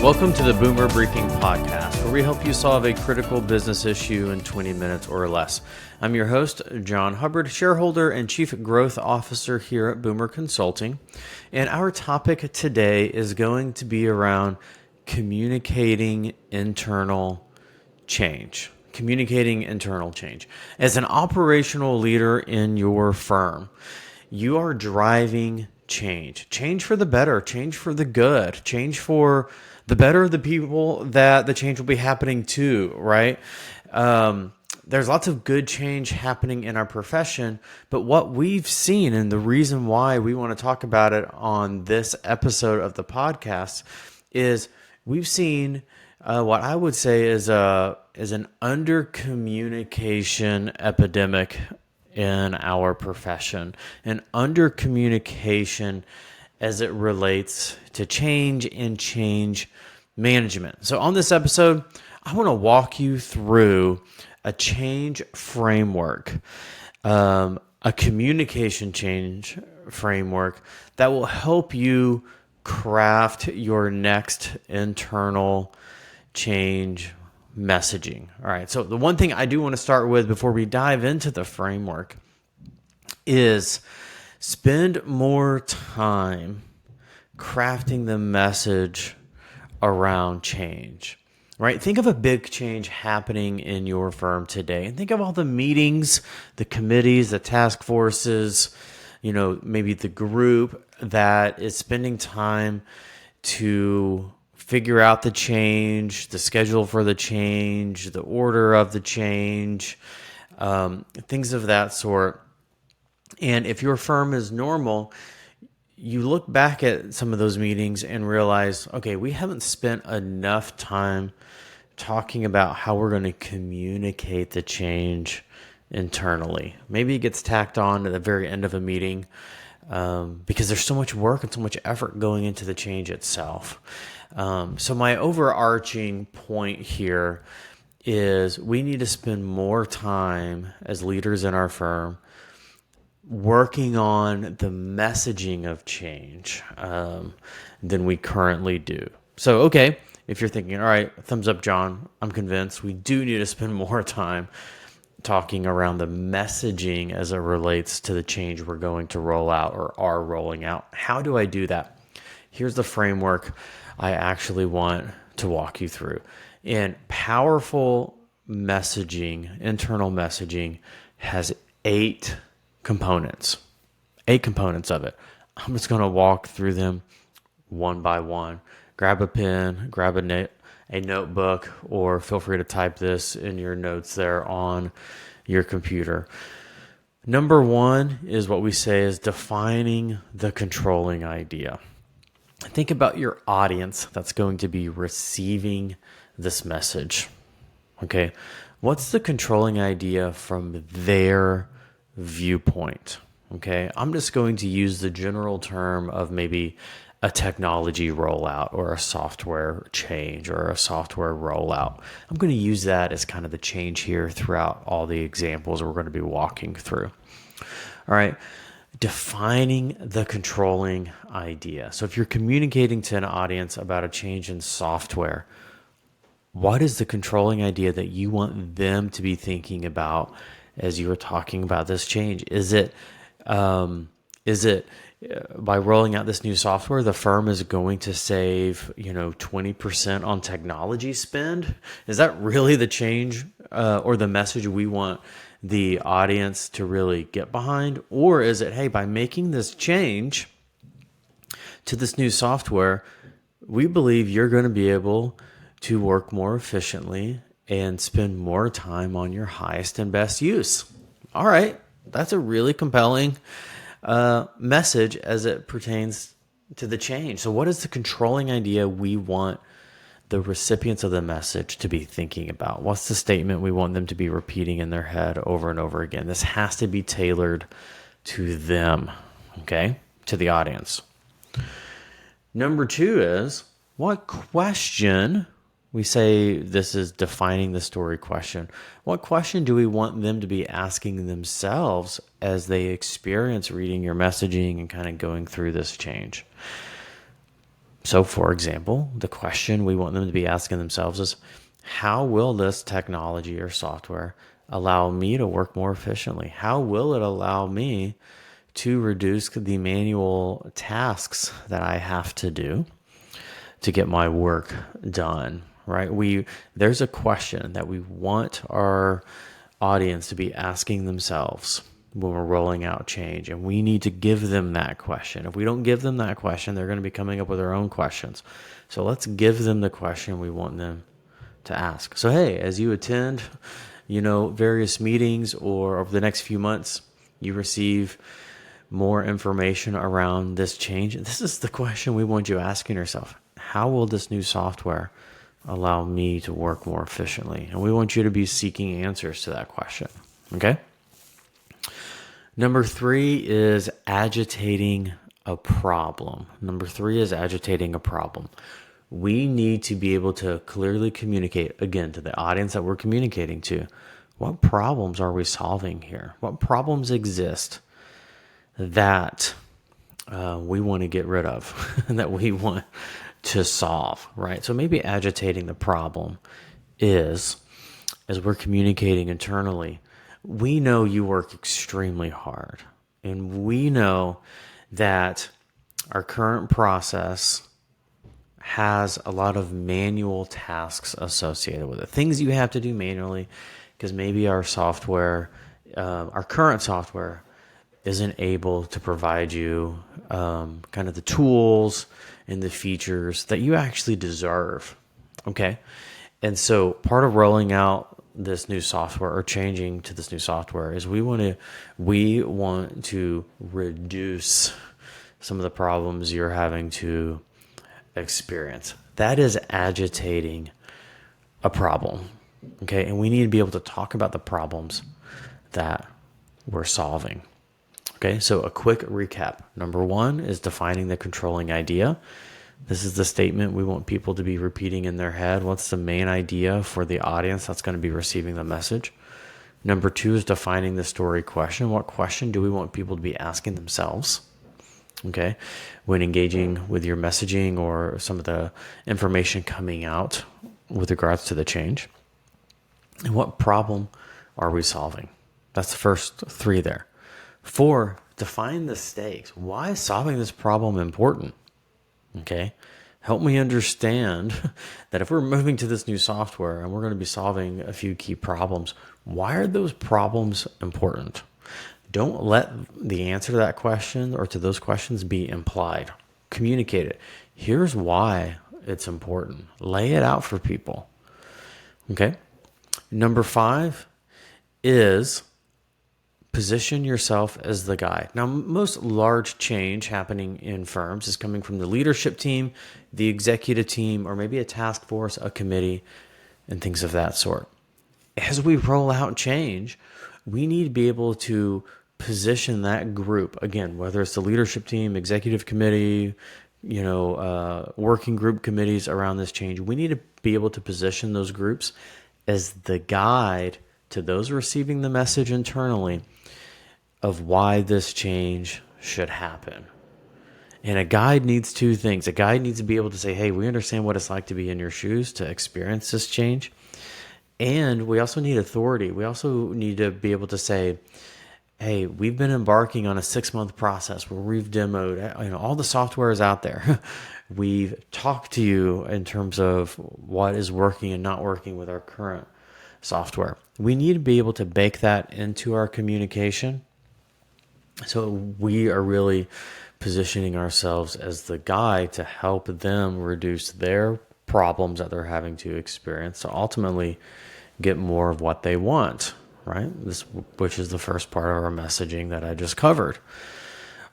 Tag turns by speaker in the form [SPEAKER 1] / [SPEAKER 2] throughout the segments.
[SPEAKER 1] Welcome to the Boomer Briefing Podcast, where we help you solve a critical business issue in 20 minutes or less. I'm your host, Jon Hubbard, shareholder and chief growth officer here at Boomer Consulting. And our topic today is going to be around communicating internal change. Communicating internal change. As an operational leader in your firm, you are driving change. Change for the better, change for the good, change for the better of the people that the change will be happening to, right? There's lots of good change happening in our profession, but what we've seen and the reason why we want to talk about it on this episode of the podcast is we've seen what I would say is an under communication epidemic in our profession, and under communication as it relates to change and change management. So on this episode, I want to walk you through a change framework, a communication change framework that will help you craft your next internal change messaging. All right. So the one thing I do want to start with before we dive into the framework is spend more time crafting the message around change, right? Think of a big change happening in your firm today, and think of all the meetings, the committees, the task forces, maybe the group that is spending time to figure out the change, the schedule for the change, the order of the change, things of that sort. And if your firm is normal, you look back at some of those meetings and realize, okay, we haven't spent enough time talking about how we're going to communicate the change internally. Maybe it gets tacked on at the very end of a meeting because there's so much work and so much effort going into the change itself. So my overarching point here is we need to spend more time as leaders in our firm working on the messaging of change than we currently do. So, okay, if you're thinking, all right, thumbs up, John, I'm convinced we do need to spend more time talking around the messaging as it relates to the change we're going to roll out or are rolling out. How do I do that? Here's the framework I actually want to walk you through. And powerful messaging, internal messaging, has 8 components of it. I'm just going to walk through them one by one. Grab a pen, grab a notebook, or feel free to type this in your notes there on your computer. Number 1 is what we say is defining the controlling idea. Think about your audience that's going to be receiving this message. Okay, what's the controlling idea from their viewpoint? Okay, I'm just going to use the general term of maybe a technology rollout or a software change or a software rollout. I'm going to use that as kind of the change here throughout all the examples we're going to be walking through. All right, defining the controlling idea. So if you're communicating to an audience about a change in software, what is the controlling idea that you want them to be thinking about as you were talking about this change? Is it by rolling out this new software, the firm is going to save 20% on technology spend? Is that really the change or the message we want the audience to really get behind? Or is it, hey, by making this change to this new software, we believe you're going to be able to work more efficiently and spend more time on your highest and best use? All right, that's a really compelling message as it pertains to the change. So what is the controlling idea we want the recipients of the message to be thinking about? What's the statement we want them to be repeating in their head over and over again? This has to be tailored to them, okay, to the audience. Number 2 is, what question, we say this is defining the story question, what question do we want them to be asking themselves as they experience reading your messaging and kind of going through this change? So, for example, the question we want them to be asking themselves is, how will this technology or software allow me to work more efficiently? How will it allow me to reduce the manual tasks that I have to do to get my work done, right? There's a question that we want our audience to be asking themselves when we're rolling out change, and we need to give them that question. If we don't give them that question, they're going to be coming up with their own questions. So let's give them the question we want them to ask. So, hey, as you attend, various meetings, or over the next few months, you receive more information around this change. This is the question we want you asking yourself. How will this new software allow me to work more efficiently? And we want you to be seeking answers to that question. Okay? Number 3 is agitating a problem. We need to be able to clearly communicate, again, to the audience that we're communicating to. What problems are we solving here? What problems exist that we want to get rid of, that we want to solve, right? So maybe agitating the problem is, as we're communicating internally, we know you work extremely hard, and we know that our current process has a lot of manual tasks associated with it, things you have to do manually, because maybe our current software isn't able to provide you kind of the tools and the features that you actually deserve. Okay. And so part of rolling out this new software, or changing to this new software, is we want to reduce some of the problems you're having to experience. That is agitating a problem. Okay. And we need to be able to talk about the problems that we're solving. Okay, so a quick recap. Number 1 is defining the controlling idea. This is the statement we want people to be repeating in their head. What's the main idea for the audience that's going to be receiving the message? Number 2 is defining the story question. What question do we want people to be asking themselves? Okay, when engaging with your messaging or some of the information coming out with regards to the change. And what problem are we solving? That's the first 3 there. 4, define the stakes. Why is solving this problem important? Okay. Help me understand that if we're moving to this new software and we're going to be solving a few key problems, why are those problems important? Don't let the answer to that question or to those questions be implied. Communicate it. Here's why it's important. Lay it out for people. Okay. Number 5 is position yourself as the guide. Now, most large change happening in firms is coming from the leadership team, the executive team, or maybe a task force, a committee, and things of that sort. As we roll out change, we need to be able to position that group, again, whether it's the leadership team, executive committee, working group committees around this change. We need to be able to position those groups as the guide to those receiving the message internally of why this change should happen. And a guide needs 2 things. A guide needs to be able to say, hey, we understand what it's like to be in your shoes, to experience this change. And we also need authority. We also need to be able to say, hey, we've been embarking on a 6-month process where we've demoed, all the software is out there. We've talked to you in terms of what is working and not working with our current software. We need to be able to bake that into our communication. So we are really positioning ourselves as the guide to help them reduce their problems that they're having to experience to ultimately get more of what they want, right? Which is the first part of our messaging that I just covered.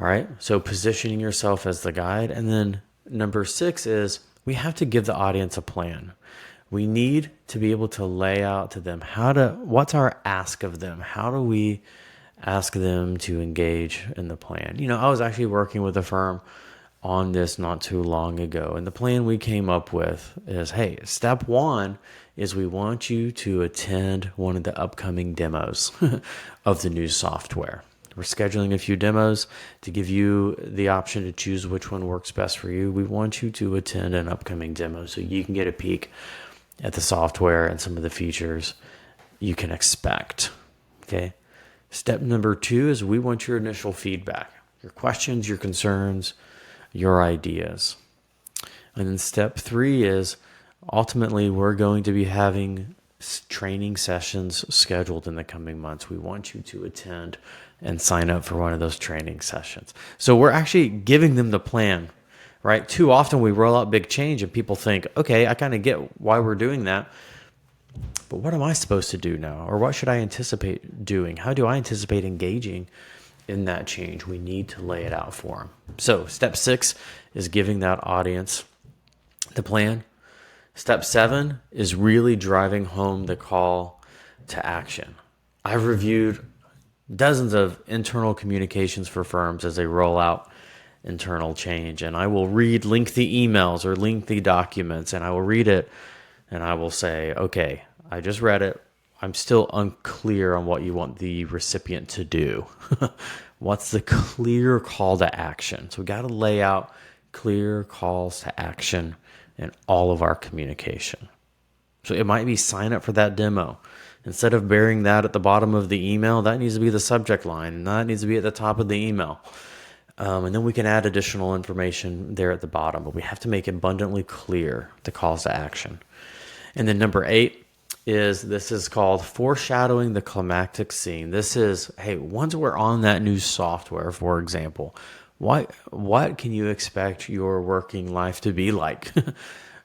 [SPEAKER 1] All right. So positioning yourself as the guide. And then number 6 is we have to give the audience a plan. We need to be able to lay out to them what's our ask of them? How do we ask them to engage in the plan? I was actually working with a firm on this not too long ago. And the plan we came up with is, hey, step 1 is we want you to attend one of the upcoming demos of the new software. We're scheduling a few demos to give you the option to choose which one works best for you. We want you to attend an upcoming demo so you can get a peek at the software and some of the features you can expect. Okay. Step number 2 is we want your initial feedback, your questions, your concerns, your ideas. And then step 3 is ultimately we're going to be having training sessions scheduled in the coming months. We want you to attend and sign up for one of those training sessions. So we're actually giving them the plan, right? Too often we roll out big change and people think, okay, I kind of get why we're doing that, but what am I supposed to do now? Or what should I anticipate doing? How do I anticipate engaging in that change? We need to lay it out for them. So step 6 is giving that audience the plan. Step 7 is really driving home the call to action. I've reviewed dozens of internal communications for firms as they roll out internal change, and I will read lengthy emails or lengthy documents, and I will read it and I will say, okay, I just read it. I'm still unclear on what you want the recipient to do. What's the clear call to action? So we got to lay out clear calls to action in all of our communication. So it might be sign up for that demo. Instead of burying that at the bottom of the email, that needs to be the subject line, and that needs to be at the top of the email. And then we can add additional information there at the bottom, but we have to make abundantly clear the calls to action. And then number 8 this is called foreshadowing the climactic scene. This is, hey, once we're on that new software, for example, what can you expect your working life to be like?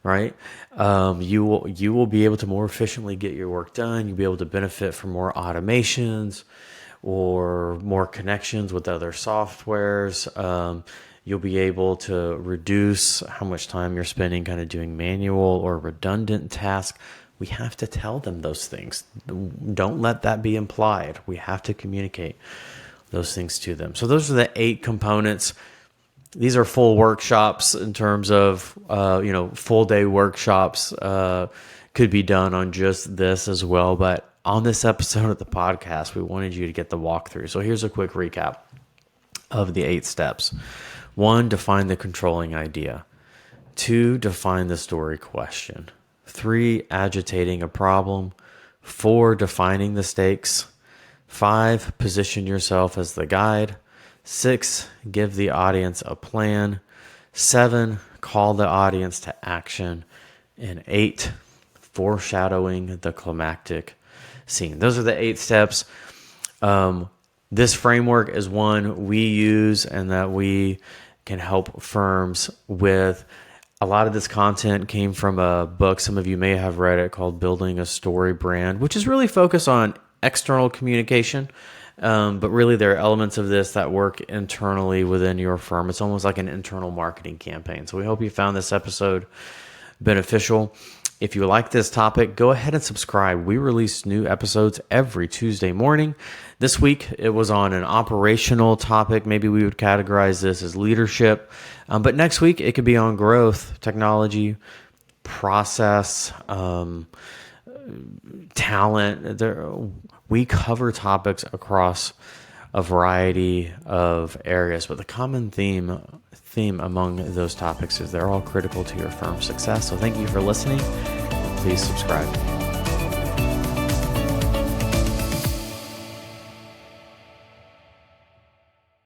[SPEAKER 1] Right? You will be able to more efficiently get your work done. You'll be able to benefit from more automations or more connections with other softwares. You'll be able to reduce how much time you're spending kind of doing manual or redundant tasks. We have to tell them those things. Don't let that be implied. We have to communicate those things to them. So those are the 8 components. These are full workshops in terms of, full day workshops could be done on just this as well. But on this episode of the podcast, we wanted you to get the walkthrough. So here's a quick recap of the 8 steps. 1, define the controlling idea. 2, define the story question. 3, agitating a problem. 4, defining the stakes. 5, position yourself as the guide. 6, give the audience a plan. 7, call the audience to action. And 8, foreshadowing the climactic scene. Those are the 8 steps. This framework is one we use and that we can help firms with. A lot of this content came from a book, some of you may have read it, called Building a Story Brand, which is really focused on external communication. But really there are elements of this that work internally within your firm. It's almost like an internal marketing campaign. So we hope you found this episode beneficial. If you like this topic, go ahead and subscribe. We release new episodes every Tuesday morning. This week, it was on an operational topic. Maybe we would categorize this as leadership. But next week, it could be on growth, technology, process, talent. We cover topics across a variety of areas, but the common theme among those topics is they're all critical to your firm's success. So thank you for listening. Please subscribe.